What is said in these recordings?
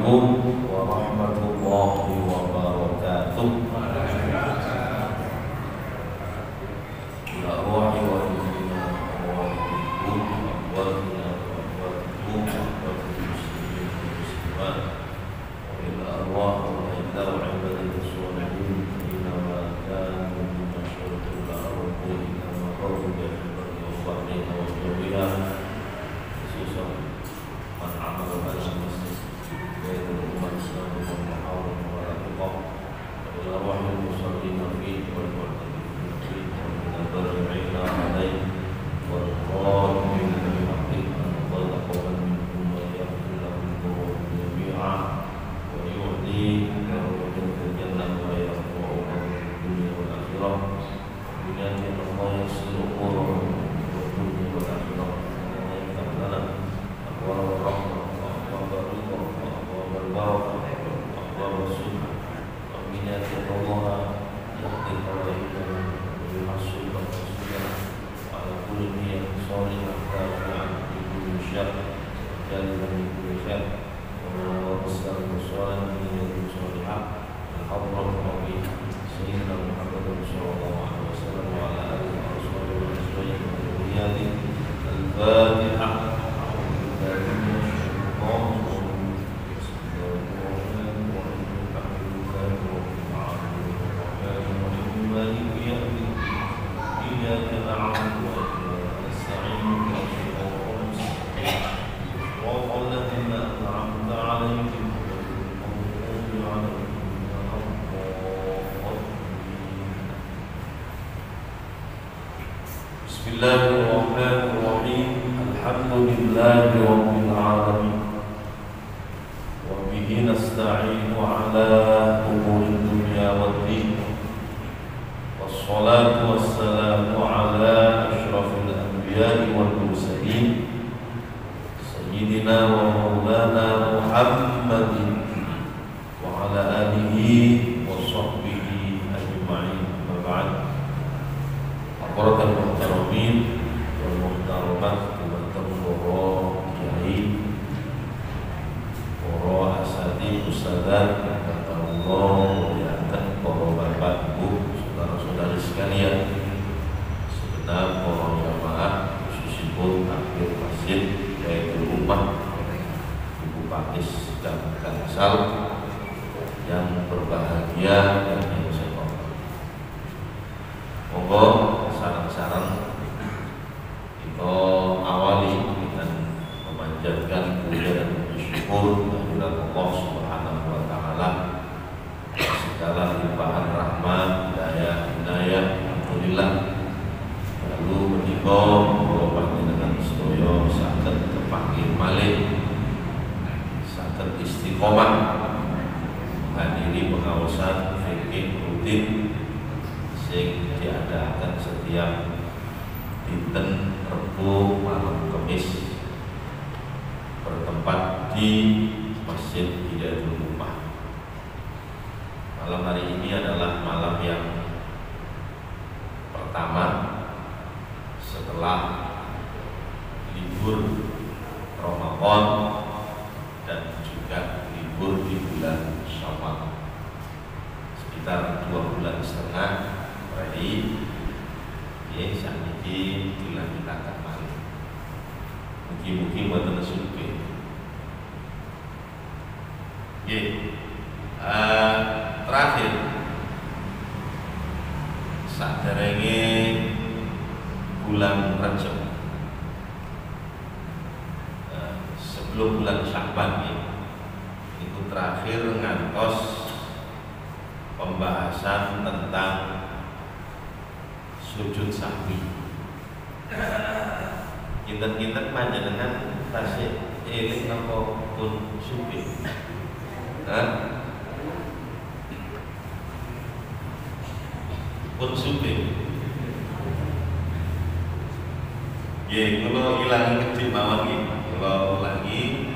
Assalamualaikum warahmatullahi wabarakatuh. Ya Ruhi wa inna wa ikum amwalina wa amwalikum wa muslimin wa muslimat wa ila arwah wa ila ibadati sholihin innama kanu min masyaratil ardi innama qawlu bi al-wahdi wa al-jawiyah khususan man amala bil masjid yaitu umat Islam dan muhawar wa al-qab wa ila arwah al-musallin fi wal mu'tadin fi wa barina alayhi wal qadim bi haqqi an qala minkum wa yaghfir lahum jami'a wa yu'ti lahum jannah wa yarfa'u dunya wal akhirah dengan Allah yasiru wa dunya wal akhirah wa yaqbala wa rahmah wa barakah wa barakah wa rasulullah wa minati Allah yaqdi alaikum bi hasil rasulullah ala kulli niyyah salihah tabi'an bi kulli syarr dan bi kulli khair wa wasallallahu alaihi wasallam al-hadrat nabi sayyidina Muhammad sallallahu alaihi wasallam wa ala alihi wa sahbihi wa sallam al-fatihah. Bismillahirrahmanirrahim. Alhamdulillahi rabbil alamin. Wa bihi nasta'inu ala umuri dunya waddin. Wassalatu wassalamu ala asyrafil anbiya'i wal mursalin sayyidina wa maulana Muhammadin wa ala alihi wa sahbihi ajma'in. Amma ba'd. Para muhtaramin wal muhtaramat, teman-teman kiai, para asatidz, ustadzah, Allah muliakan para bapak ibu, saudara-saudari sekalian, segenap para jamaah khususipun akhir masjid yaitu rumah Ibu Pakis dan Kansal yang berbahagia dan yang saya hormati. Monggo sarang-sarang kita awali dengan memanjatkan puja dan bersyukur kehadirat Allah Subhanahu wa taala segala limpahan rahmat, hidayah, alhamdulillah. Lalu menika kula panjenengan sedaya saged kepanggih malih, saged istiqomah menghadiri pengawasan fikih rutin sing diadakan setiap dinten Rebo malam Kamis bertempat di Masjid Hidayatul Ummah. Malam hari ini adalah malam yang pertama setelah libur Ramadan dan juga libur di bulan Syawal, sekitar 2,5 bulan. Jadi, saat ini dilanjutkan kembali. Mungkin buatan suke. Terakhir, saat derenge bulan Rajab, sebelum bulan Sya'ban itu terakhir ngantos pembahasan tentang sujud sahwi. Kinten-kinten panjenengan tasih eling napa pun suwi. Pun suwi. Nggih, kula ilangi kedhip mawon nggih. Kula ulangi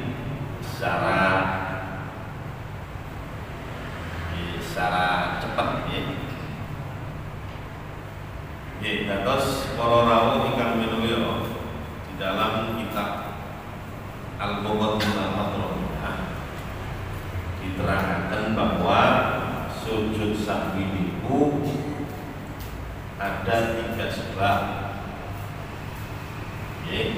secara cepat nggih. Dados para rawuh ingkang minulya di dalam kitab Al-Muqaddimah Al-Madrumah diterangkan bahwa sujud sahwi itu ada 3 sebab.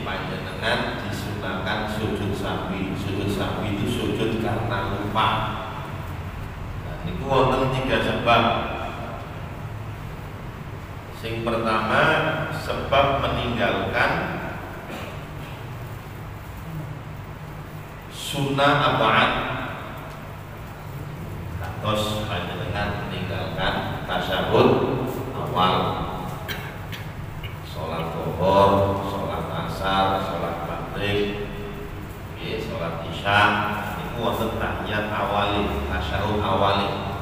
Panjenengan disunahkan sujud sahwi. Sujud sahwi itu sujud karena lupa. Nah, itu wonten 3 sebab. Yang pertama, sebab meninggalkan sunnah abad. Terus panjenengan meninggalkan tasyahud awal, sholat zuhur, sholat asar, sholat maghrib, sholat isya. Itu wonten tahiyat awali, tasyahud awali.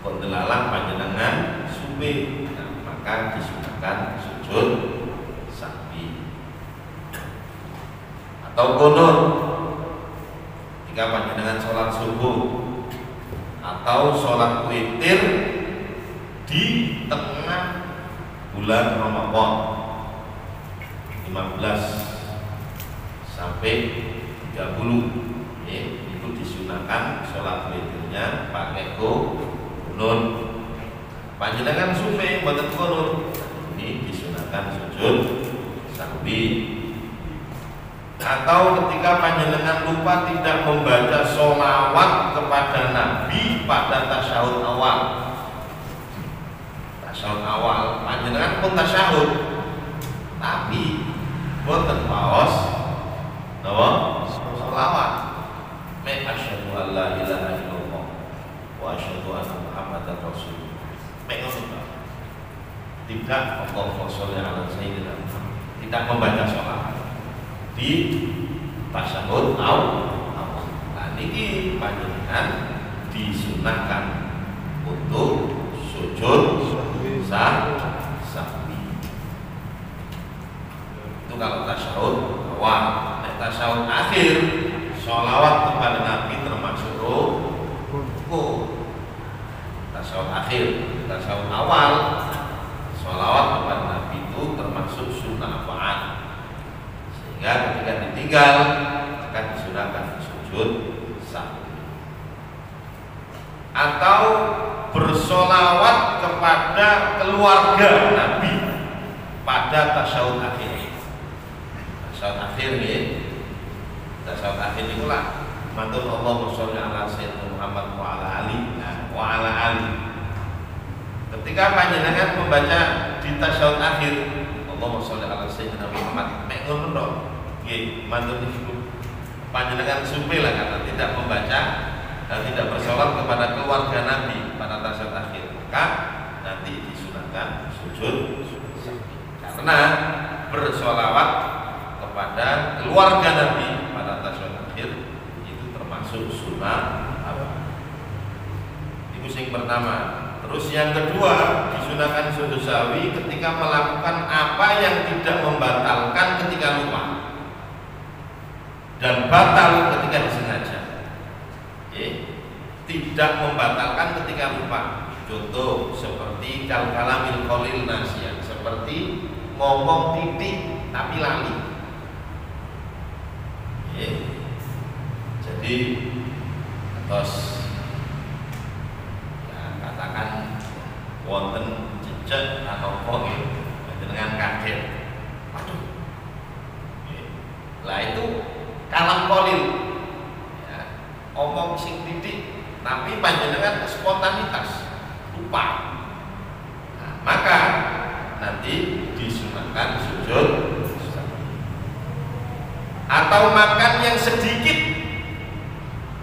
Pendelalah panjenengan subuh, maka disunahkan sujud sahwi. Atau qunut jika panjenengan sholat subuh atau sholat witir di tengah bulan Ramadan 15 sampai 30, itu disunahkan sholat witirnya pakai qunut. Panjenengan subuh mboten qunut, ini disunahkan sujud sahwi. Atau ketika panjenengan lupa tidak membaca sholawat kepada Nabi pada tasyahud awal. Tasyahud awal panjenengan pun tasyahud, tapi boten paos napa sholawat. Me asyhadu an la ilaha illallah wa asyhadu anna Muhammadar Rasulullah. Me ngono. Tidak Allahumma sholli ala sayyidina Muhammad. Tidak membaca sholawat di tasyahud awal. Nah, ini panjenengan disunahkan untuk sujud sahwi. Itu kalau tasyahud awal. Nah, tasyahud akhir, sholawat kepada Nabi termasuk rukun. Tasyahud akhir, tasyahud awal, sholawat kepada Nabi itu termasuk sunnah apaan. Sehingga ketika ditinggal akan disunahkan sujud sahwi. Atau bersolawat kepada keluarga Nabi pada tasyahud akhir. Tasyahud akhir ya. Tasyahud akhir itulah matur Allahumma sholli ala sayyidina Muhammad wa ala ali wa ala ali. Ketika panjenengan membaca di tasyahud akhir Allahumma sholli ala sayyidina Muhammad, mek ngono to. Nggih, matur niku. Panjenengan sumpah karena tidak membaca dan tidak bersolat kepada keluarga Nabi pada tasyahud akhir, maka nanti disunahkan sujud sahwi. Karena bersolawat kepada keluarga Nabi pada tasyahud akhir itu termasuk sunnah apa? Itu yang pertama. Terus yang kedua, disunahkan sujud sahwi ketika melakukan apa yang tidak membatalkan ketika lupa dan batal ketika disengaja. Tidak membatalkan ketika lupa. Contoh seperti kal-kalamil qalil nasiyan, seperti ngomong titik tapi lali. Jadi terus katakan wonten jejak atau pokok dengan kaget, waduh, lah itu kalam kolil, ya, omong sing titik, tapi panjenengan spontanitas lupa, nah, maka nanti disunahkan sujud. Atau makan yang sedikit,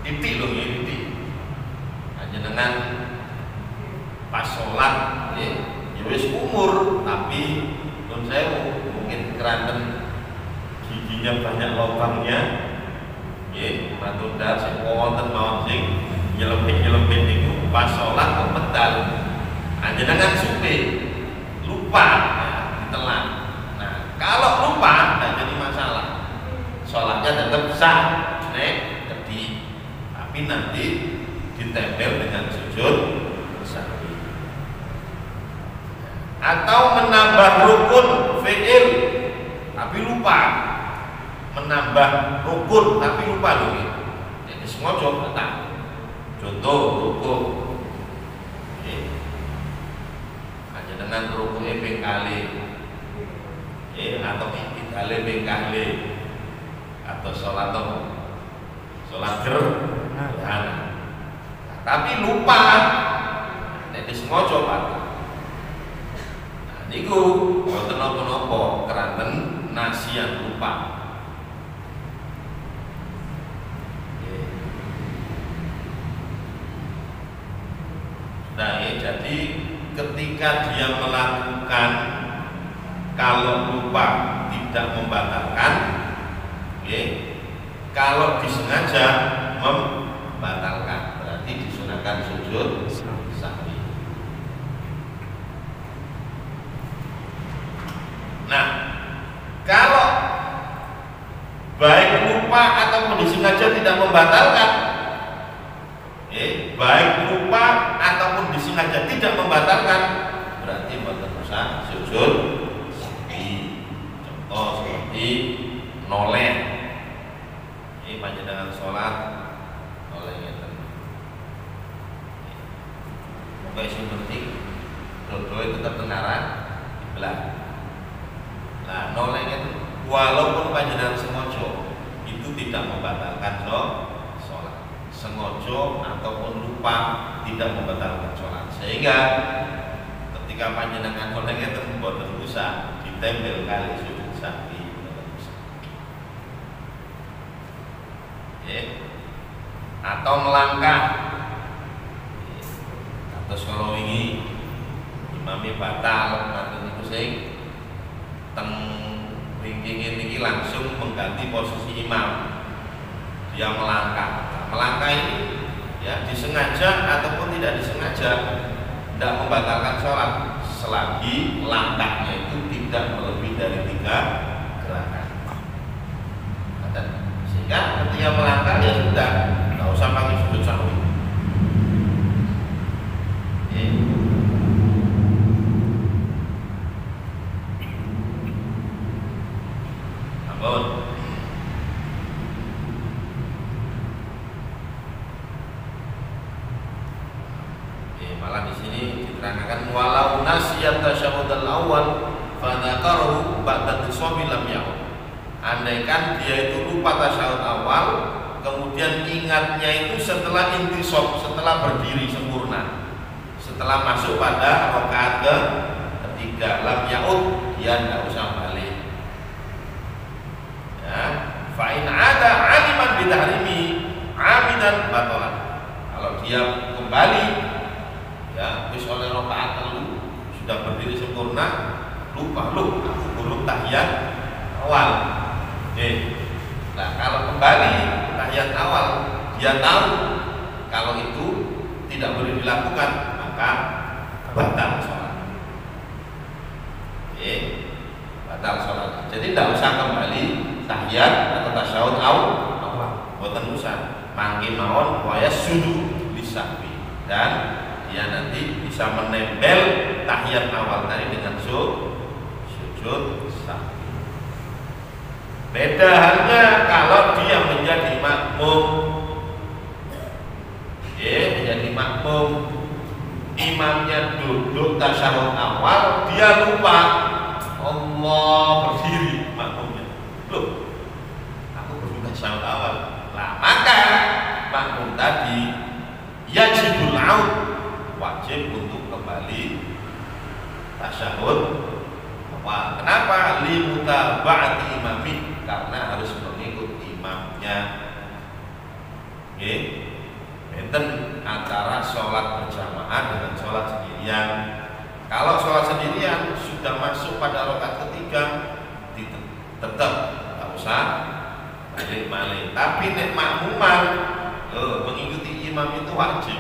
titik loh ya, titik, panjenengan pas sholat ya wis umur tapi nun sewu mungkin keranten giginya banyak lubangnya nggih matunda sing wonten mawon sing nyelempit niku pas sholat kepedal panjenengan supe lupa ditelan. Nah kalau lupa tidak jadi masalah, sholatnya tetap sah nek tadi, tapi nanti ditempel dengan sujud sahwi. Atau menambah rukun fi'il tapi lupa menambah rukun tapi lupa loh ya. Jadi semua coba tak. Contoh rukun. Hanya dengan rukunnya pengkali, atau itidale pengkali, atau sholat gerhana. Tapi lupa. Jadi semua coba. Nah, niku boten napa-napa keranten nasian lupa. Nah, jadi ketika dia melakukan kalau lupa tidak membatalkan, kalau disengaja membatalkan, berarti disunahkan sujud sahwi. Nah, kalau baik lupa ataupun disengaja tidak membatalkan, baik lupa ataupun disengaja tidak membatalkan, berarti boten usah sujud sahwi. Contoh seperti noleh, ini panjenengan sholat noleh ngeten. Moga isi penting, doa itu tertengaran belah. Nah, noleh ngeten, walaupun panjenengan sengaja itu tidak membatalkan sholat. Sengaja ataupun lupa tidak membatalkan sholat, sehingga ketika panjenengan noleh ngeten boten usah ditempel kali sujud sahwi. Atau melangkah, atau kalau ini imamnya batal, nanti niku sing teng ringkingin niki langsung mengganti posisi imam, dia melangkah. Melangkah ini ya disengaja ataupun tidak disengaja tidak membatalkan sholat selagi langkahnya itu tidak melebihi dari 3 gerakan. Sehingga ketika melangkah ya sudah, nggak usah pakai sujud sahwi. Ampun. Malah di sini diterangkan walau nasiyat tasyahudul awal fa dzakarahu ba'da tisami lam ya'ud. Andaikan dia itu lupa tasyahud awal, kemudian ingatnya itu setelah intisab, setelah berdiri sempurna, setelah masuk pada rakaat ketiga, lam ya'ud, dia tidak usah balik. Ya, fa in ada aliman bitahrimi amidan batalan. Kalau dia kembali ya wis oleh rakaat telu sudah berdiri sempurna, lupa aku belum tahiyat awal. Nah, kalau kembali tahiyat awal dia tahu kalau itu tidak boleh dilakukan, maka batal sholat. Batal sholat. Jadi tidak usah kembali tahiyat atau tasyahud awal. Boten usah. Mangke mawon waya sudu lisahwi, dan dia nanti bisa menempel tahiyat awal tadi dengan sujud sahwi. Beda halnya kalau dia menjadi makmum, menjadi makmum, imamnya duduk tasyahud awal, dia lupa, Allah berdiri makmumnya. Loh, aku berdiri tasyahud awal. Nah, maka makmum tadi yajibul aud, wajib untuk kembali tasyahud awal. Kenapa? Limutaba'ati imami, karena harus mengikut imamnya. Benten antara sholat berjamaah dengan sholat sendirian. Kalau sholat sendirian sudah masuk pada rakaat ketiga, tetap tak usah balik-balik. Tapi nek makmuman mengikuti imam itu wajib.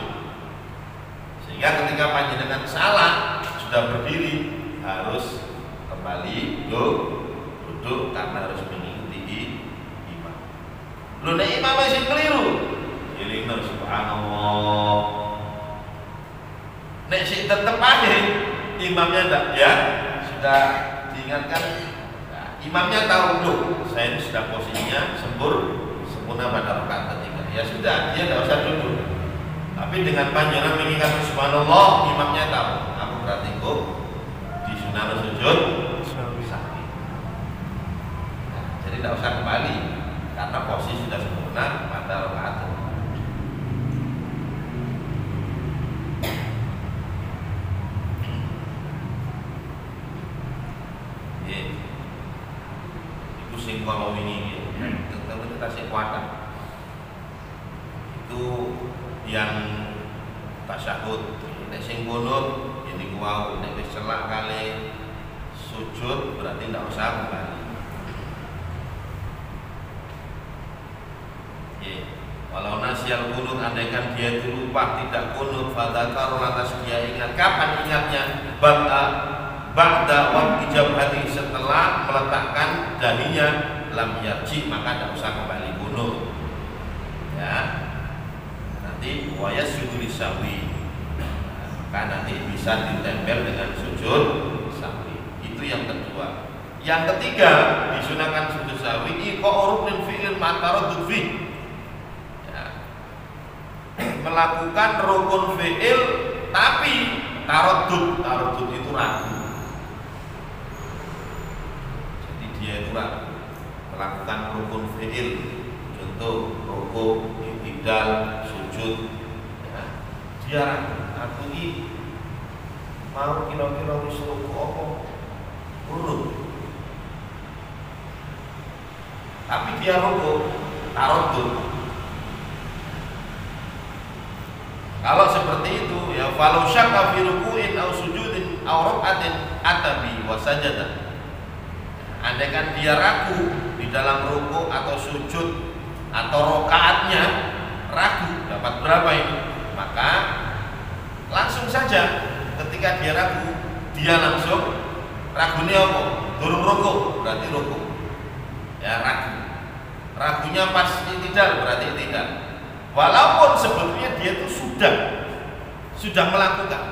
Sehingga ketika panjenengan salah sudah berdiri harus kembali duduk karena harus mengikuti imam. Lu nek imam masih keliru, ilina subhanallah. Nek sing tetep aja imamnya ndak ya sudah diingatkan, nah, imamnya tahu loh, saya ini sudah posisinya sempurna pada rakaat ketiga. Ya sudah, dia tidak usah duduk. Tapi dengan panjangan mengingat subhanallah, imamnya tahu. Aku berarti kok di sunnah sujud sahwi. Nah, jadi tidak usah kembali karena posisi sudah sempurna pada rakaat. Sing kalau ini tetap kita sing kuat itu yang tasyahud nek sing kunut ini kuau nek wis celak kali sujud berarti tidak usah kembali. Walau nasyal kunut andaikan dia itu lupa tidak kunut fadzakar lantas dia ingat kapan ingatnya ba'da waktu jabhati setelah meletakkan dahinya lam yarji maka tidak usah kembali kunut. Ya. Nanti wayasjudu lisahwi. Maka nanti bisa ditempel dengan sujud sahwi. Itu yang kedua. Yang ketiga disunahkan sujud sahwi iqa'u ruknin fi'il ma'taradud fi. Ya. Melakukan rukun fi'il tapi taraddud itu ragu. Dia itu melakukan rukun fi'il, contoh rukuk, i'tidal, sujud. Ya. Dia aku ini mau kira-kira wis rukuk apa? Urut. Tapi dia rukuk, taraddud. Kalau seperti itu ya falau syakka fi ruku'in aw sujudin aw rak'atin atabi wa sajada. Andaikan dia ragu di dalam ruku atau sujud atau rokaatnya ragu dapat berapa ini, maka langsung saja ketika dia ragu dia langsung ragunya apa? Turun ruku berarti ruku. Ya ragunya pas tidak berarti tidak. Walaupun sebetulnya dia itu sudah melakukan,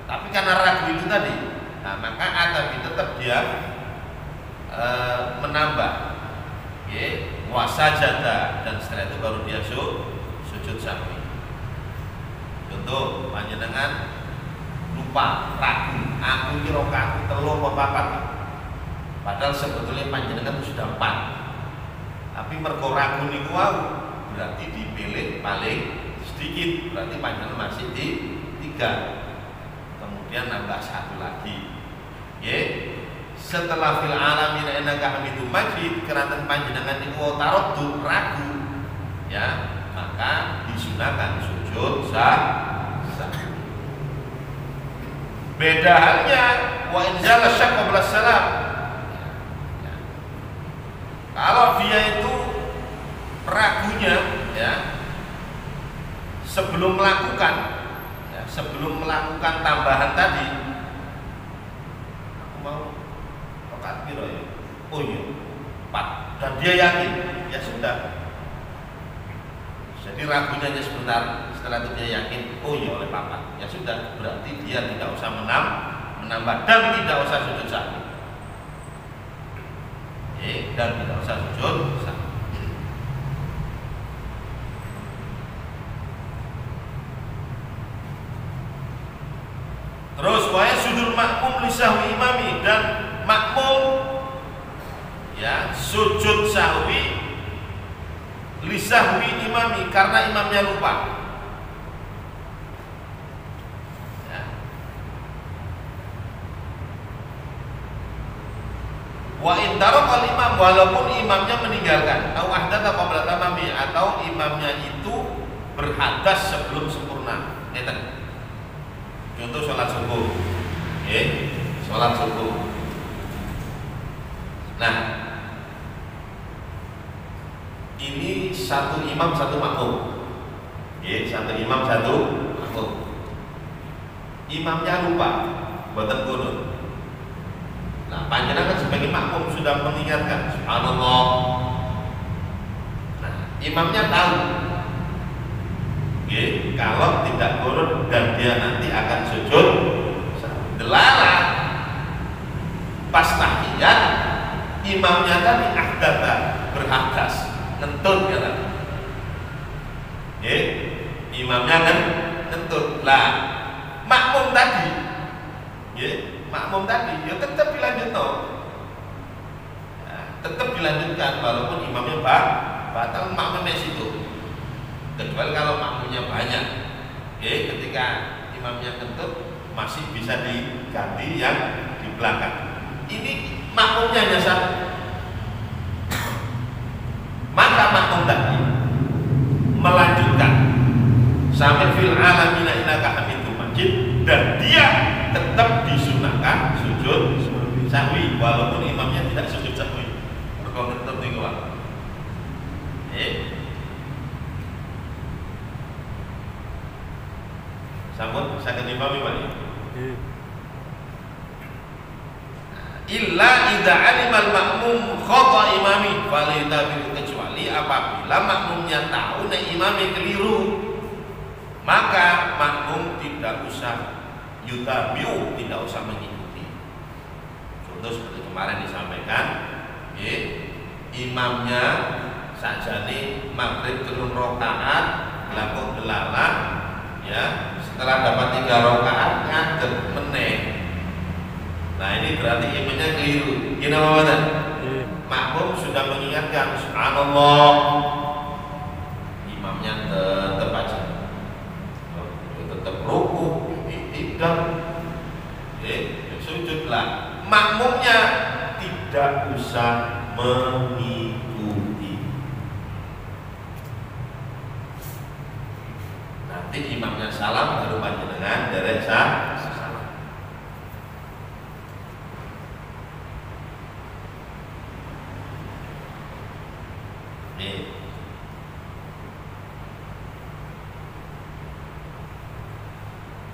tapi karena ragu itu tadi, nah maka atabi tetap dia menambah wasajada dan setelah itu baru dia sujud sahwi. Contoh panjenengan lupa ragu aku kira rakaat telu apa papat, padahal sebetulnya panjenengan sudah 4 tapi mergo ragu niku berarti dipilih paling sedikit berarti panjenengan masih di 3 kemudian nambah 1 lagi. Setelah fil alamin innaka hamidum majid keranten panjenengan niku taraddud ragu ya maka disunahkan sujud sahwi. Beda halnya wa inzal syak qabla salam. Ya. Kalau dia itu ragunya ya sebelum melakukan tambahan tadi aku mau kira ya, oh iya 4 dan dia yakin ya sudah. Jadi ragunya aja sebentar setelah itu dia yakin oh iya oleh 4 ya sudah berarti dia tidak usah menambah dan tidak usah sujud sahwi. Dan tidak usah sujud sahwi. Terus wa yasjudul makmum li sahwi imami dan makmum ya sujud sahwi li sahwi imami karena imamnya lupa. Ya. Wa in taraka imam walaupun imamnya meninggalkan atau ahdatsa qabla tamami atau imamnya itu berhadas sebelum sempurna. Ngeten. Contoh sholat subuh. Sholat subuh. Nah, ini satu imam satu makmum. Satu imam satu makmum. Imamnya lupa, boten kunut. Nah, panjenengan sebagai makmum sudah mengingatkan, subhanallah. Nah, imamnya tahu. Kalau tidak kunut dan dia nanti akan sujud, delala pas tahiyat imamnya tadi ahdata, berhadas, ngentut kan. Imamnya kan ngentut. Lah, makmum tadi ya tetap dilanjutkan. Tetap dilanjutkan walaupun imamnya batal, makmumnya situ. Kecuali kalau makmumnya banyak. Ketika imamnya kentut masih bisa diganti yang di belakang. Ini makmumnya hanya satu. Maka makmum tadi melanjutkan sampai fil alamina innaka hamidum majid, dan dia tetap disunahkan sujud sahwi walaupun imamnya tidak sujud sahwi. Mergo tetep niku, Pak. Sampun saged imami, Pak. Illa idza alimal makmum khata imami falitabi, kecuali apabila makmumnya tahu nek imami keliru, maka makmum tidak usah yutabiu, tidak usah mengikuti. Contoh seperti kemarin disampaikan, imamnya sajane maghrib 3 rakaat lakon delalah, ya, setelah dapat 3 rakaat ngadeg meneh. Nah, ini berarti imamnya keliru. Gini apa? Makmum sudah mengingatkan subhanallah, imamnya tetap aja, tetap ruku, tidak, sujudlah. Makmumnya tidak usah mengikuti. Nanti imamnya salam baru panjenengan derek salam.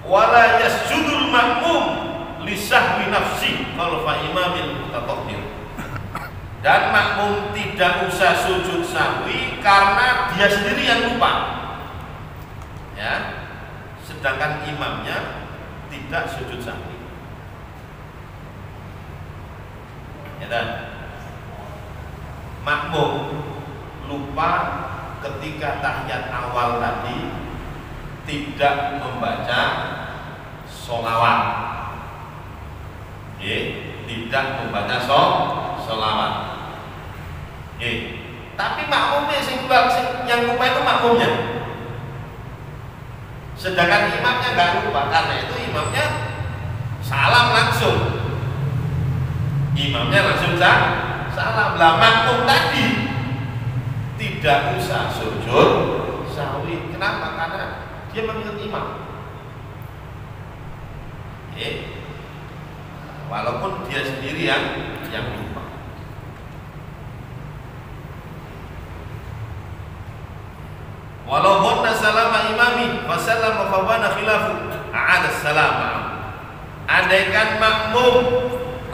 Wala yasjudul makmum li sahwi nafsi khalfa imamil mutatahhir, dan makmum tidak usah sujud sahwi karena dia sendiri yang lupa, ya, sedangkan imamnya tidak sujud sahwi, ya kan? Makmum lupa ketika tahiyat awal tadi tidak membaca sholawat, tidak membaca sholawat, tapi makmumnya yang lupa itu makmumnya, sedangkan imamnya nggak lupa. Karena itu imamnya salam langsung, salam. Lah makmum tadi tidak usah sujud sahwi. Kenapa? Karena dia mengingat imam. Walaupun dia sendiri yang lupa. Walaupun salama imami fasallama fabana khilafu a'ada salama. Andaikan makmum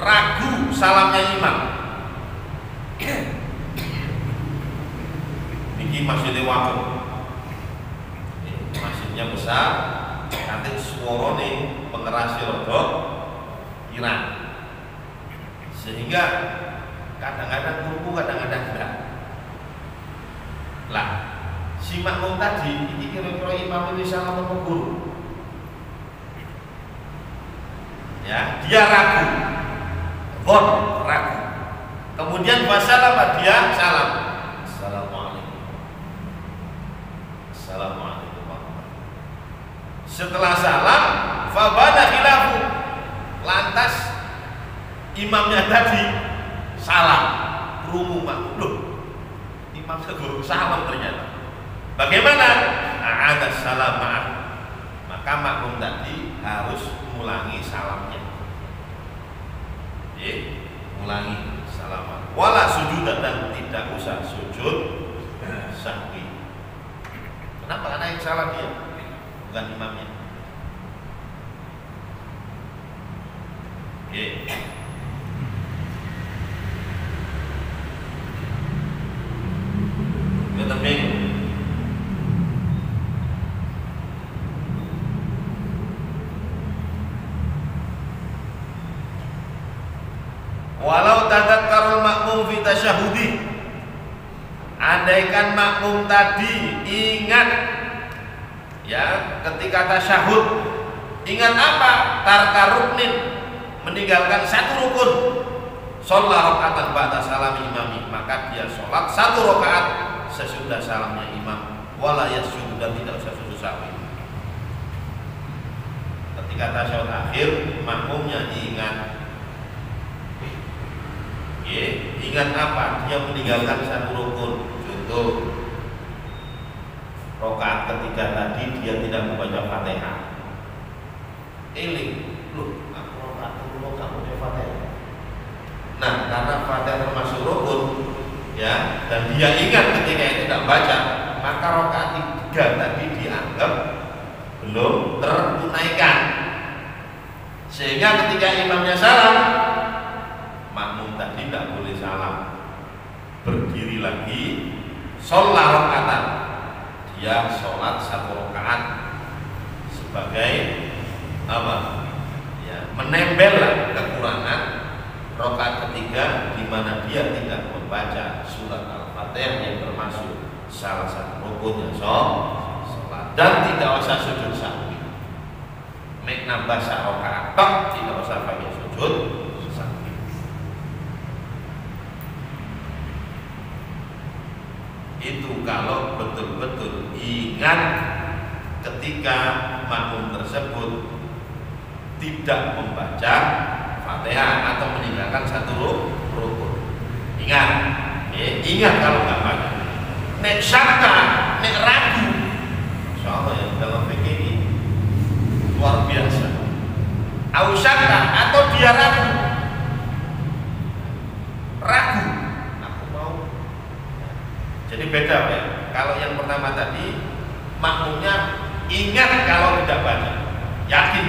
ragu salamnya imam, niki maksudnya waktu masjidnya besar, nanti suara nih pengerasi rodok irang, sehingga kadang-kadang kumpul, kadang-kadang enggak. Lah, si makmum tadi ini kira-kira imam ini salah atau guru, ya, dia ragu, ragu. Kemudian wasalam, dia salam, assalamualaikum. Setelah salam, fabana khilafu, lantas imamnya tadi salam, rumu makmum, loh, imamnya guru salam ternyata. Bagaimana? Ada salam, maka makmum tadi harus mengulangi salamnya. Ulangi salam. Wala sujud, dan tidak usah sujud sahwi. Kenapa? Karena yang salah dia, bukan imamnya. Kita bingung. Walau tadakkarul makmum andaikan makmum tadi ingat ya ketika tasyahud, ingat apa? Tarka ruknin, meninggalkan satu rukun. Sholat rakaatan ba'da salam imami, maka dia sholat satu rakaat sesudah salamnya imam. Wala yasjudu, dan tidak usah sujud sahwi. Ketika tasyahud akhir, makmumnya ingat. Ingat apa? Dia meninggalkan satu rukun. Contoh, rakaat ketiga tadi dia tidak membaca Fatihah. Loh, aku rakaat kedua kamu baca Fatihah. Nah, karena Fatihah termasuk rukun, ya, dan dia ingat ketika itu tidak baca, maka rakaat tiga tadi dianggap belum tertunaikan. Sehingga ketika imamnya salam, makmum tadi tidak boleh salam, berdiri lagi, sholat rakaatan. Dia sholat satu rakaat sebagai apa? Ya, menempel kekurangan rakaat ketiga di mana dia tidak membaca surat Al-Fatihah yang termasuk salah satu rukunnya sholat, dan tidak usah sujud sahwi. Mek nambah rakaat tok, tidak usah pakai sujud sahwi. Itu kalau betul-betul ingat ketika makmum tersebut tidak membaca Fatihah atau meninggalkan satu rukun. Ingat, ingat kalau nggak baca. Nek syaka, nek ragu, soalnya yang dalam fikih ini luar biasa. Au syaka, atau dia ragu, aku mau. Jadi beda ya. Kalau yang pertama tadi makmumnya ingat kalau tidak baca, yakin.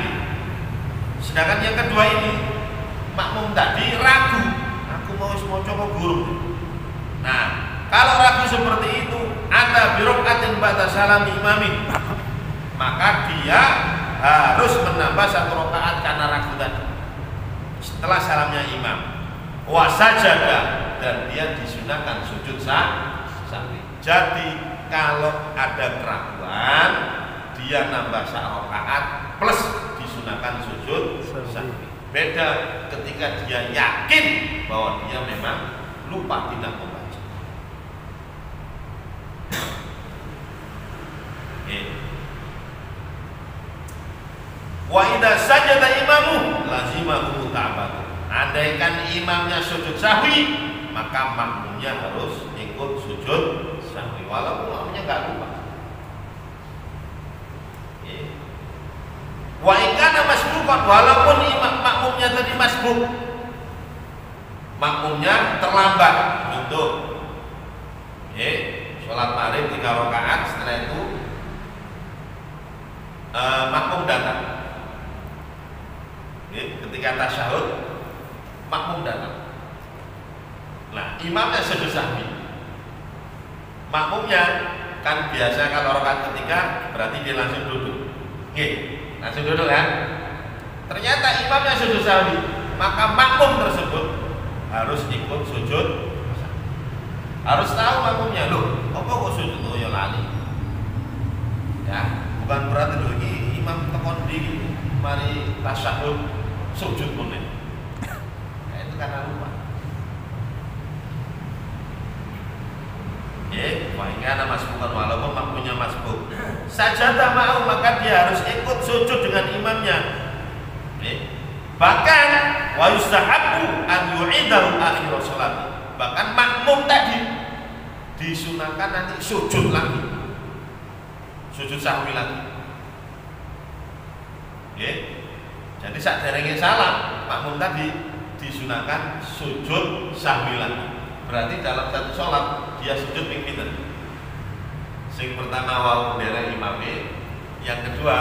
Sedangkan yang kedua ini makmum tadi ragu, aku mau coba guru. Nah, kalau ragu seperti itu, ada birokaatin ba'da salam imami, maka dia harus menambah satu rakaat karena ragu tadi setelah salamnya imam. Wasajada, dan dia disunahkan sujud sahwi. Jadi kalau ada keraguan, dia nambah satu rakaat plus disunahkan sujud sahwi. Beda ketika dia yakin bahwa dia memang lupa tidak membaca. Wa idza sajada imamu lazimahu mutabatu. Andaikan imamnya sujud sahwi, maka makmumnya harus ikut sujud sahwi walaupun makmumnya enggak lupa. Wa ikana masbuqan, walaupun makmumnya tadi masbuk, makmumnya terlambat. Contoh, sholat maghrib 3 rakaat, setelah itu makmum datang. Ketika tasyahud, makmum datang. Nah, imamnya sujud sahwi, makmumnya kan biasa kalau rakaat ketiga berarti dia langsung duduk. Langsung duduk kan? Ternyata imamnya sujud sahwi, maka makmum tersebut harus ikut sujud. Harus tahu makmumnya, loh, apa kok sujud ya lali? Ya, bukan berarti loh ini imam tekon di mari tasyahud sujud pun. Nah, itu karena lupa. Wahingana masbukan, walaupun makmumnya masbuk. Sajadah mau, maka dia harus ikut sujud dengan imamnya. Bahkan wa yustahabbu an yu'idahu akhir salat. Bahkan makmum tadi disunahkan nanti sujud lagi, sujud sahwi lagi. Jadi saat derenge salam, makmum tadi disunahkan sujud sahwi lagi. Berarti dalam satu sholat dia sujud ping pinten? Sing pertama wau nderek imame, yang kedua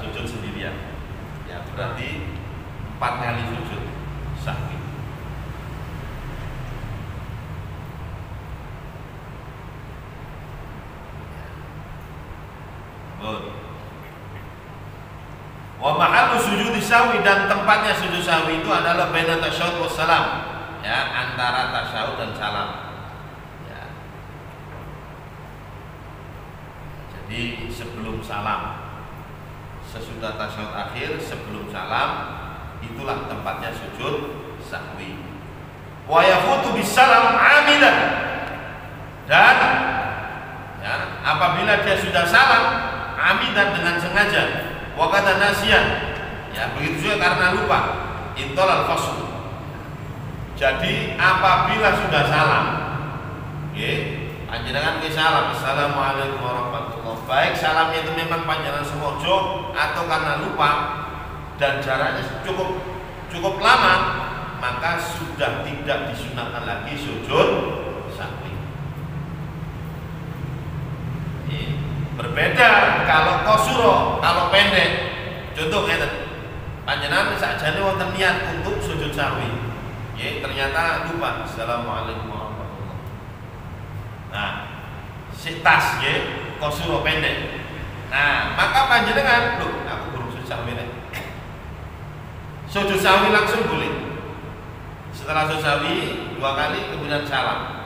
sujud sendirian. Ya berarti 4 kali sujud sahwi. Wa mahallu sujud sahwi, dan tempatnya sujud sahwi itu adalah baina tasyahud wassalam, ya, antara tasyahud dan salam. Ya. Jadi sebelum salam, sesudah tasyahud akhir, sebelum salam, itulah tempatnya sujud sahwi. Wa yafutu bisalam amidan, dan ya, apabila dia sudah salam amidan dengan sengaja, wa qad nasiyan, ya begitu juga karena lupa, intolal fasl. Jadi apabila sudah salam, panjenengan ke salam, assalamualaikum warahmatullahi. Baik salamnya itu memang panjenengan sengaja atau karena lupa dan jaraknya cukup lama, maka sudah tidak disunahkan lagi sujud sahwi. Berbeda kalau qasura, kalau pendek. Contoh ngeten. Panjenengan sakjane wonten niat untuk sujud sahwi. Ternyata lupa. Assalamualaikum warahmatullahi. Nah, sitas qasura pendek. Nah, maka panjenengan, loh, aku belum sujud sahwi nih. Sujud sahwi langsung boleh. Setelah sujud sahwi 2 kali kemudian salam.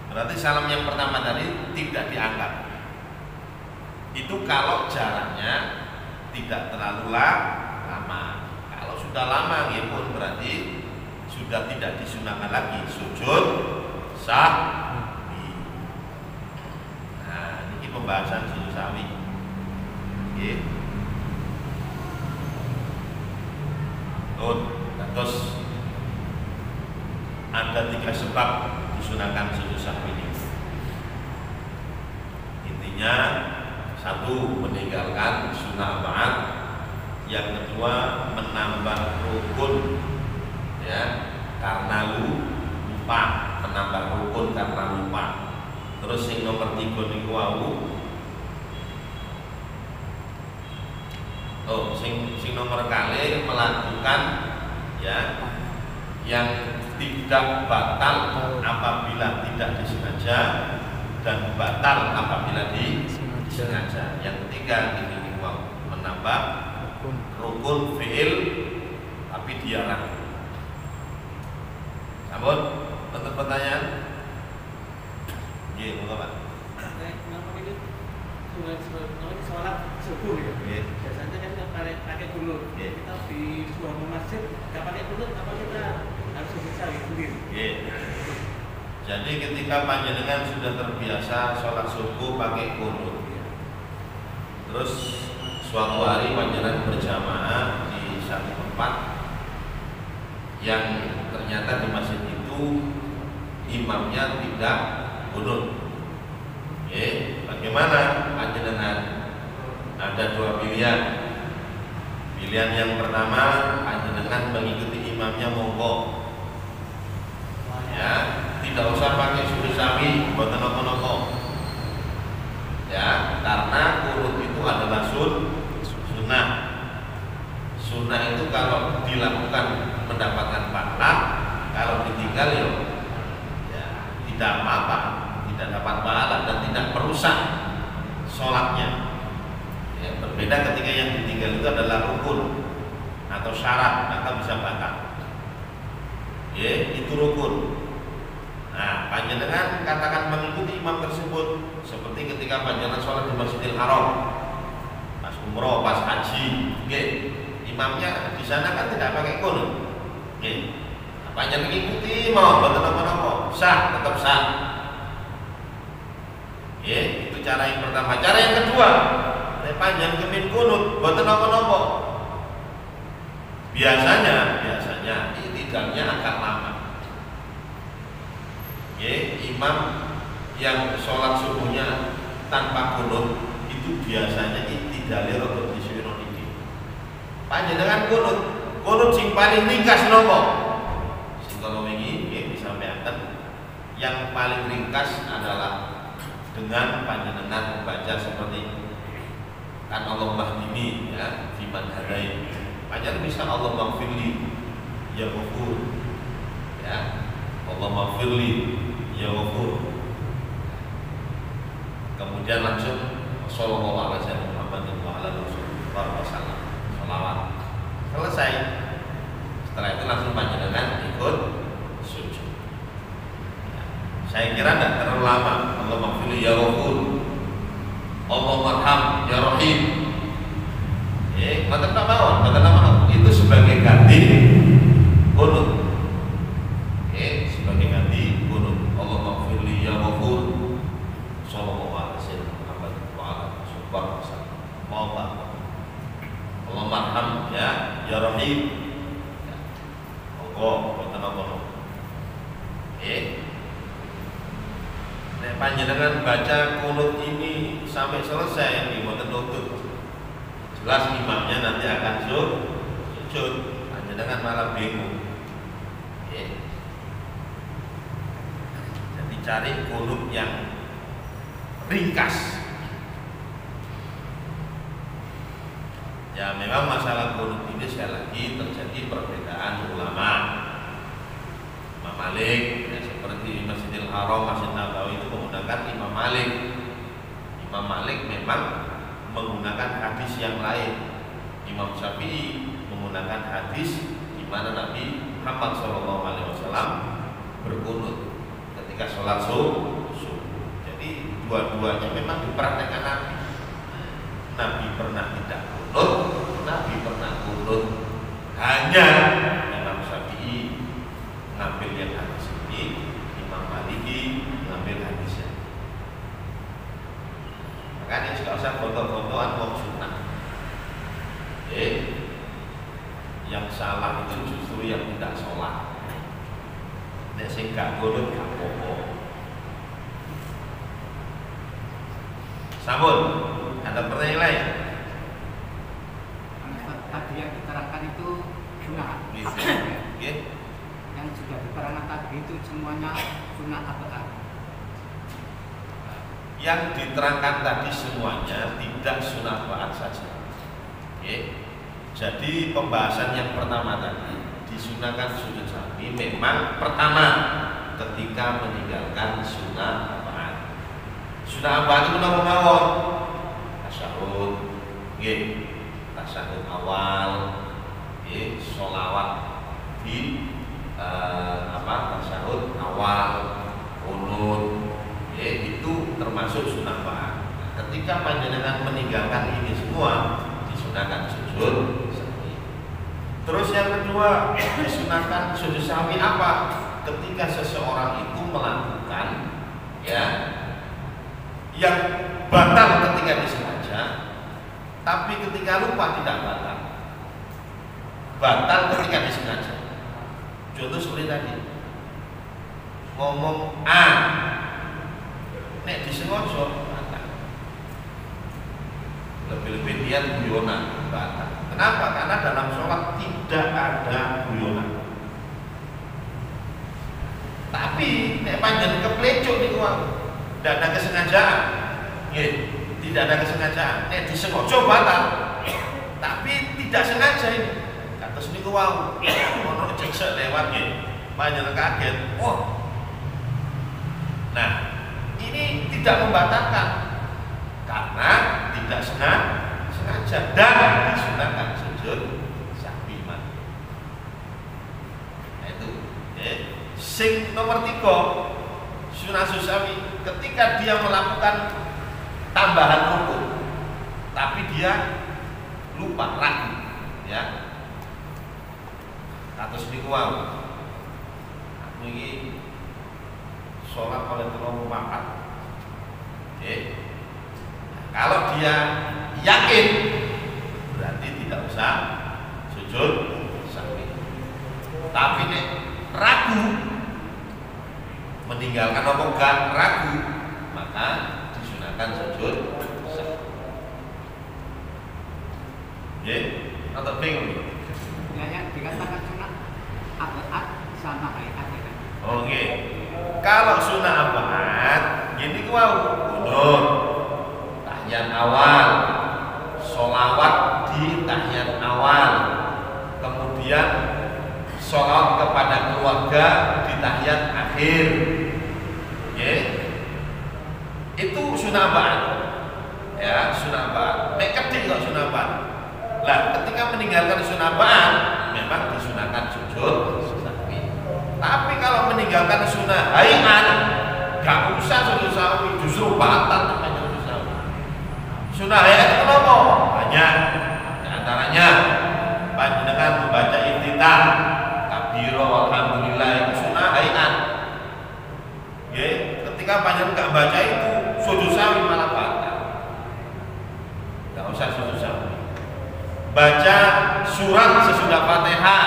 Berarti salam yang pertama tadi tidak dianggap. Itu kalau jaraknya tidak terlalu lama. Kalau sudah lama ya pun berarti sudah tidak disunahkan lagi sujud sahwi. Nah, ini pembahasan sujud sahwi. Terus ada 3 sebab disunahkan sujud sahwi ini. Intinya 1, meninggalkan sunnah ba'd. Yang kedua, menambah rukun ya karena lupa, menambah rukun karena lupa. Terus yang nomor 3 niku wau sing nomor kali melakukan ya yang tidak batal apabila tidak disengaja dan batal apabila disengaja. Yang ketiga ini menambah rukun fi'il tapi dilarang. Sampun, untuk pertanyaan? Iya, monggo Pak. Kenapa ini sholat subuh ya? Biasanya kan pakai kunut. Kita di sebuah masjid nggak pakai kunut, apa kita harus sujud sahwi sendiri? Jadi ketika panjenengan sudah terbiasa sholat subuh pakai kunut, terus suatu hari panjenengan berjamaah di satu tempat yang ternyata di masjid itu imamnya tidak kunut. Bagaimana panjenengan? Ada 2 pilihan. Pilihan yang pertama, panjenengan mengikuti imamnya monggo. Ya, tidak usah pakai sujud sahwi, mboten napa-napa. Ya, karena kunut itu adalah sunnah. Sunnah itu kalau dilakukan mendapatkan pahala, kalau ditinggal ya tidak apa-apa, tidak dapat pahala dan tidak merusak sholatnya. Ya, berbeda ketika yang ditinggal itu adalah rukun atau syarat, maka bisa batal. Itu rukun. Nah, panjenengan katakan mengikuti imam tersebut seperti ketika panjenengan sholat di Masjidil Haram, pas umroh, pas haji, imamnya di sana kan tidak pakai kunut. Panjenengan ikuti mau boten napa-napa, sah, tetap sah. Itu cara yang pertama. Cara yang kedua, panjenengan kemin kunut boten napa-napa. Biasanya iktidalnya agak lama. Imam yang sholat subuhnya tanpa kunut itu biasanya iktidalnya rada disuwun iki. Panjenengan kunut sing paling ringkas nopo? Sing kalau wingi disampaikan yang paling ringkas adalah dengan panjenengan membaca seperti kan Allah mahdini ya fiman hadai. Panjenengan bisa Allah maghfirli ya ghafur ya Allah maghfirli ya ghafur. Kemudian langsung sallallahu alaihi wasallam Muhammad wa ala rasulullah wasallam salawat. Selesai. Setelah itu langsung panjenengan ikut sujud. Saya kira tidak terlalu lama. Allah maghfirli ya ghafur, Allah Bismillahirrahmanirrahim. Monggo boten apa-apa. Nek panjenengan baca kunut ini sampai selesai di boten lutut. Jelas imamnya nanti akan sujud. Panjenengan malah bingung. Jadi cari kunut yang ringkas. Ya memang masalah kunut ini sekali lagi terjadi perbedaan ulama. Imam Malik ya, seperti Masjidil Haram, Masjid Nabawi itu menggunakan Imam Malik. Imam Malik memang menggunakan hadis yang lain. Imam Syafi'i menggunakan hadis di mana Nabi Muhammad SAW berkunut ketika sholat subuh. Jadi dua-duanya memang dipraktekkan Nabi. Nabi pernah tidak kunut, Nabi pernah kunut. Hanya Imam Syafi'i ngambil yang hadis ini, Imam Maliki ngambil hadisnya. Makanya tidak usah foto-fotoan wong sunnah. Yang salah itu justru yang tidak sholat. Nek sing gak kunut gak apa-apa. Sampun, ada pertanyaan lain? Tadi yang diterangkan itu sunnah. Yang sudah diterangkan tadi itu semuanya sunnah abad. Yang diterangkan tadi semuanya tidak sunnah ba'at saja. Jadi pembahasan yang pertama tadi disunahkan sujud sahwi memang pertama ketika meninggalkan sunnah ba'at. Sunnah ba'at itu nama mawon tasyahud, tasyahud awal, sholawat di tasyahud awal, kunut, itu termasuk sunnah ba'at. Nah, ketika panjenengan meninggalkan ini semua disunahkan sujud sahwi. Terus yang kedua disunahkan sujud sahwi apa? Ketika seseorang itu melakukan yang batal ketika disengaja, tapi ketika lupa tidak batal. Batal ketika disengaja. Contoh seperti tadi, ngomong A, nek disengaja batal. Lebih-lebih dia guyonan batal. Kenapa? Karena dalam sholat tidak ada guyonan. Tapi nek panjang keplecuk di uang, tidak ada kesengajaan. Tidak ada kesengajaan. Nek disengaja batal. Tapi tidak sengaja ini. Kata sini uang, ono jejak lewat panjang kaget. Oh. Nah, ini tidak membatalkan karena tidak sengaja dan disunahkan sujud sahwi. Nah itu sing nomor 3 sunah sahwi ketika dia melakukan tambahan rukun tapi dia lupa, ragu atas niku wae aku iki sholat oleh telung papat. Kalau dia yakin berarti tidak usah sujud sahwi. Tapi nek ragu meninggalkan apa enggak ragu, maka disunahkan sujud sahwi. Atau bingung? Yang dikatakan sunnah abad sama kayak kan? Oke. Kalau sunnah abad, ini kunut, tahiyat awal, sholawat di tahiyat awal, kemudian sholawat kepada keluarga di tahiyat akhir. Itu sunnah abad. Sunnah abad. Nek kedik kok sunnah abad. Lah, ketika meninggalkan sunnah abad, memang disunahkan sujud sahwi. Tapi kalau meninggalkan sunnah hayat, gak usah sujud sahwi, justru batal namanya sujud sahwi. Sunnah hayat itu apa? Banyak. Di antaranya panjenengan membaca iftitah, kabiro, alhamdulillah itu sunnah hayat. Ketika panjenengan gak baca itu, sujud sahwi malah batal. Gak usah sujud sahwi. baca surat sesudah Fatihah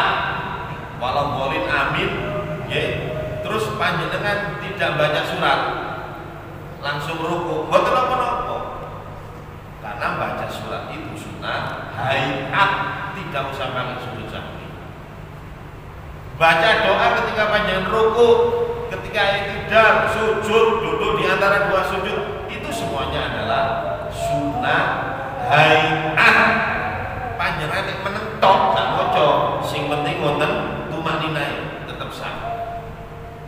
walau bolin amin ya. Terus panjenengan tidak baca surat langsung ruku, mboten napa-napa. Karena baca surat itu sunnah hayat, tidak usah pakai sujud sahwi. Baca doa ketika panjenengan ruku, ketika iktidal, sujud, duduk di antara dua sujud, itu semuanya adalah sunnah hayat. Panjenengan nek menentok gak maca, sing penting wonten tumakninah tetep sah.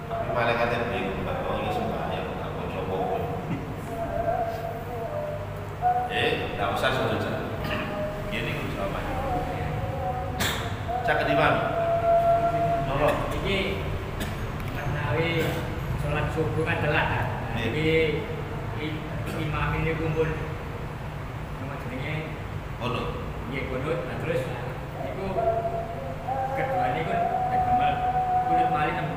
Tapi malaikate bingung Mbak wong iki sembahyang gak maca apa-apa. Gak usah sujud sahwi. Gini ku jawabannya. Cak dimana? Nolong. Iki menawi sholat subuh kan telat kan. Iki imam ini kumpul nama jenenge Kunut. nggih kunut. Nah terus niku kedua niku damel kunut malih nang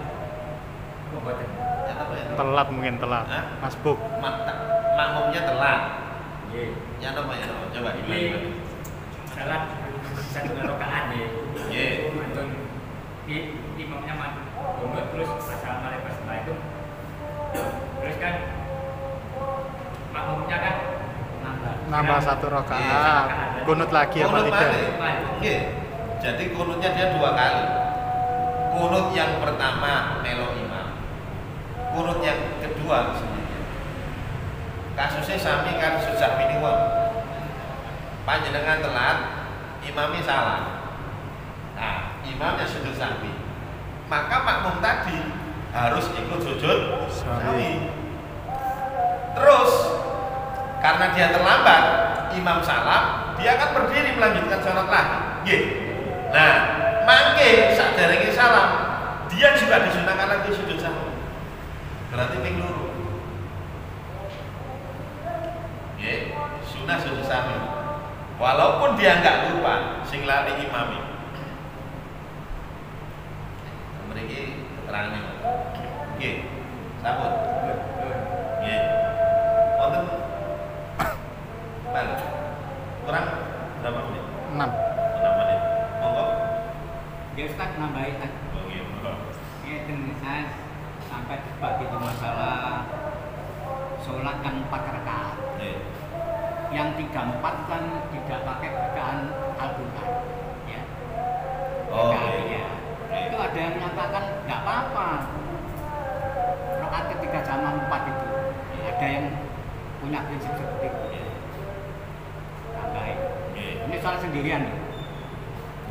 apa boten. Ya apa ya? Telat mungkin telat. Hah? Masbuk. Makmumnya telat. Nggih. Ya apa ya? Coba Iki gimana? salat satu rakaat nggih. Nggih. Mantun imamnya kunut terus assalamualaikum. Terus kan makmumnya kan Nambah satu rakaat. Kunut lagi apa Kunut tidak? balik. Nggih. Jadi kunutnya dia 2 kali. Kunut yang pertama melo imam. Kunut yang kedua sendirian. Kasusnya sami kan susah minimal. Panjenengan telat, imamnya salah. Nah, imamnya sujud sahwi. Maka makmum tadi harus ikut sujud sahwi. Terus karena dia terlambat, imam salam, dia akan berdiri melanjutkan sholat lagi. Nggih. Nah, mangke saderenge salam, dia juga disunahkan lagi sujud sahwi. Berarti ping loro. Nggih, sunah sujud sahwi. Walaupun dia enggak lupa, sing lali imami. Mriki keterangan. Nggih. Sampun. Nggih. Wonten balik. Kurang berapa menit? 6. 6 menit. Monggo. Ya Ustaz nambahin Ustaz. Oh nggih, monggo. Ngeten saya sampai bagi itu masalah sholat kan 4 rakaat. Nggih. Yang 3-4 kan tidak pakai bacaan Al-Quran, ya. Oh, Bacaan, iya. ya. Oke. Itu ada yang menyatakan nggak apa-apa. Rakaat ketiga sama 4 itu. Ada yang punya prinsip seperti itu. Nggih. Tambahin. Nggih. Ini soal sendirian.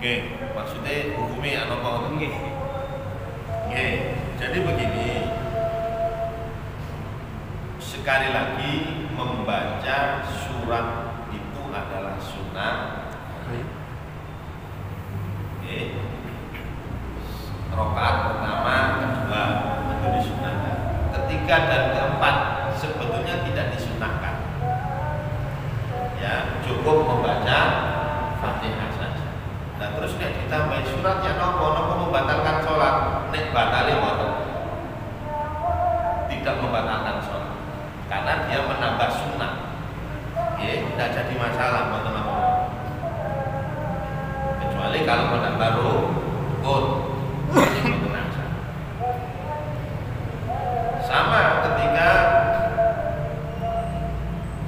Nggih, maksudnya hukumnya apa ngoten? Nggih. Nggih. Jadi begini. Sekali lagi membaca surat itu adalah sunnah. Nggih. Rakaat pertama, kedua itu disunahkan. Ketiga dan keempat sebetulnya tidak disunahkan. Ya, cukup membaca Fatihah saja. Nah terus nek ditambahi suratnya nopo membatalkan sholat. Nek batali mboten. Tidak membatalkan sholat. Karena dia menambah sunnah. Tidak jadi masalah mboten apa. Kecuali kalau menambah rukun. Sama ketika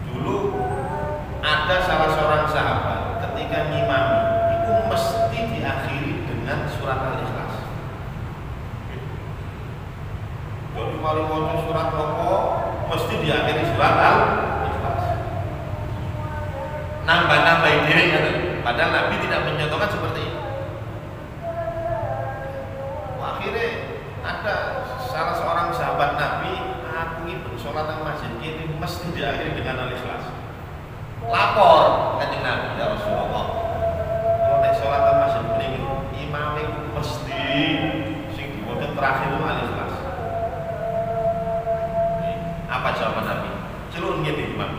dulu ada salah seorang sahabat ketika ngimami itu mesti diakhiri dengan surat Al-Ikhlas. Jadi kalau mau surat rokok mesti diakhiri surat Al-Ikhlas. Nambah-nambahin diri kan? Padahal Nabi tidak menyontohkan seperti itu. Akhirnya ada salah seorang sahabat Nabi, aku ini sholat nang masjid ini mesti diakhiri dengan Al-Ikhlas. Lapor kanjeng Nabi, ya Rasulullah. Kalau nek sholat nang masjid ini imam itu mesti sing diwaca terakhir itu Al-Ikhlas. Apa jawaban Nabi? Celuk ngene imam.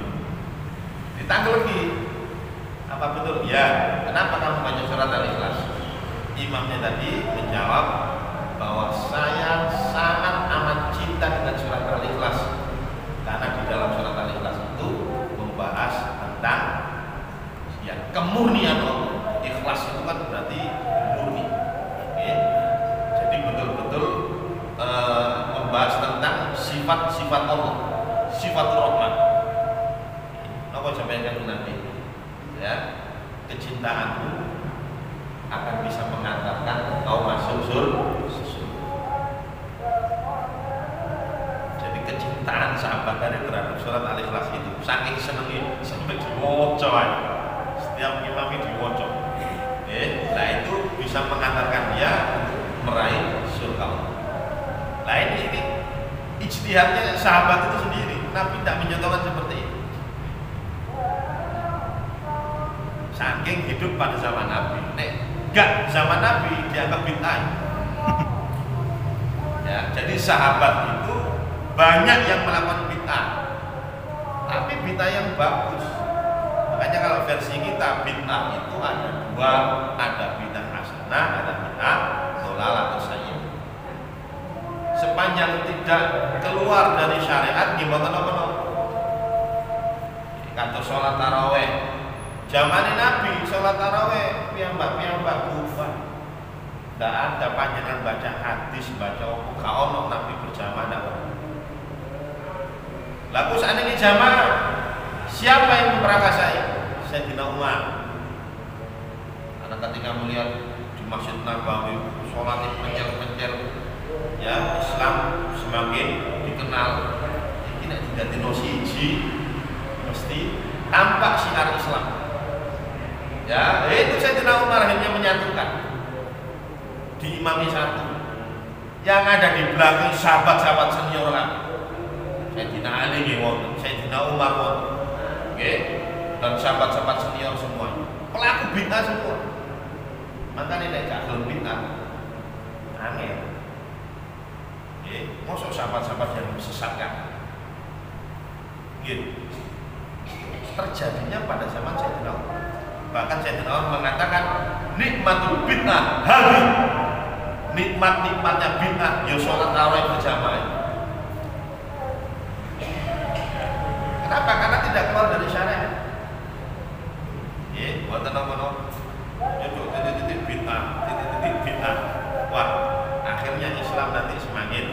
Ditanggal lagi. Apa betul? Ya. Kenapa kamu baca surat Al-Ikhlas? Imamnya tadi menjawab bahwa saya sangat amat cinta dengan surat Al-Ikhlas karena di dalam surat Al-Ikhlas itu membahas tentang ya kemurnian Allah. ya, kecintaanmu akan bisa mengantarkan kau masuk surga. Jadi kecintaan sahabat dari terhadap surat Al-Ikhlas itu saking senengnya sampai diwoco aja. Setiap imam diwoco. Nah itu bisa mengantarkan dia meraih surga. Nah ini ijtihadnya sahabat itu sendiri. Nabi tidak mencontohkan seperti itu. Saking hidup pada zaman Nabi. Enggak, zaman Nabi dianggap bid'ah. Ya, jadi sahabat itu banyak yang melakukan bid'ah. Tapi bid'ah yang bagus. Makanya kalau versi kita bid'ah itu ada dua, ada bid'ah hasanah, ada bid'ah dhalal atau sayyi'ah. Sepanjang tidak keluar dari syariat gimana kata sholat taraweh. Zaman Nabi sholat taraweh piyambak bubar. Tidak ada panjangan baca hadis, baca ono Nabi berjamaah. Lalu saat ini jamaah, siapa yang memperakasai? Sayyidina Umar. Karena ketika melihat di Masjid Nabawi sholat pencer-pencer, ya Islam semakin dikenal. Ini tidak dinosiji, mesti tampak syiar Islam. Ya, itu Sayyidina Umar akhirnya menyatukan di imami satu. Yang ada di belakang sahabat-sahabat senior kan. Sayyidina Ali nggih, Sayyidina Umar nggih, dan sahabat-sahabat senior semua. Pelaku bid'ah semua. Makanya nek gak gelem bid'ah angel. Masuk sahabat-sahabat yang sesatkan. Terjadinya pada zaman Sayyidina Umar. Bahkan Sayyidina Umar mengatakan nikmatul bid'ah hadhi. Nikmat-nikmatnya bid'ah ya sholat tarawih berjamaah. Kenapa? Karena tidak keluar dari syariat. Buatan apa-apa. Titik bid'ah. Wah, akhirnya Islam nanti semakin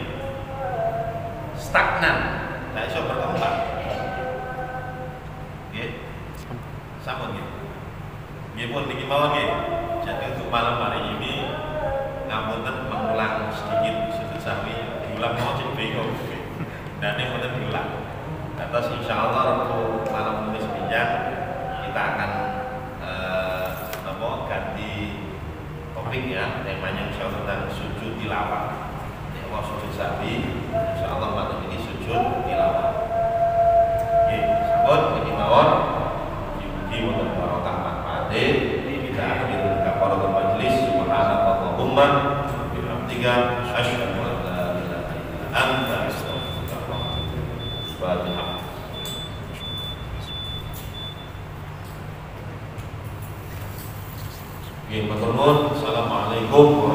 stagnan, tidak bisa berkembang. Sama gitu. Pun niki mawon nggih. Jadi untuk malam hari ini ngapunten mengulang sedikit sujud sahwi, diulang mau cek bingung. Dan ini mboten diulang. Terus insyaallah untuk malam ini sepanjang kita akan ganti topik ya, temanya insyaallah tentang sujud tilawah. Ya mau sujud sahwi, insyaallah malam ini sujud tilawah. Nggih, sampun niki mawon. Mugi wonten barokah manfaate. Kita akhiri kafaratul majlis. Subhanallahumma bihamdika asyhadu an la ilaha illa anta astaghfiruka wa atubu ilaik. Fatihah. Nggih, matur nuwun. Assalamualaikum warahmatullahi wabarakatuh.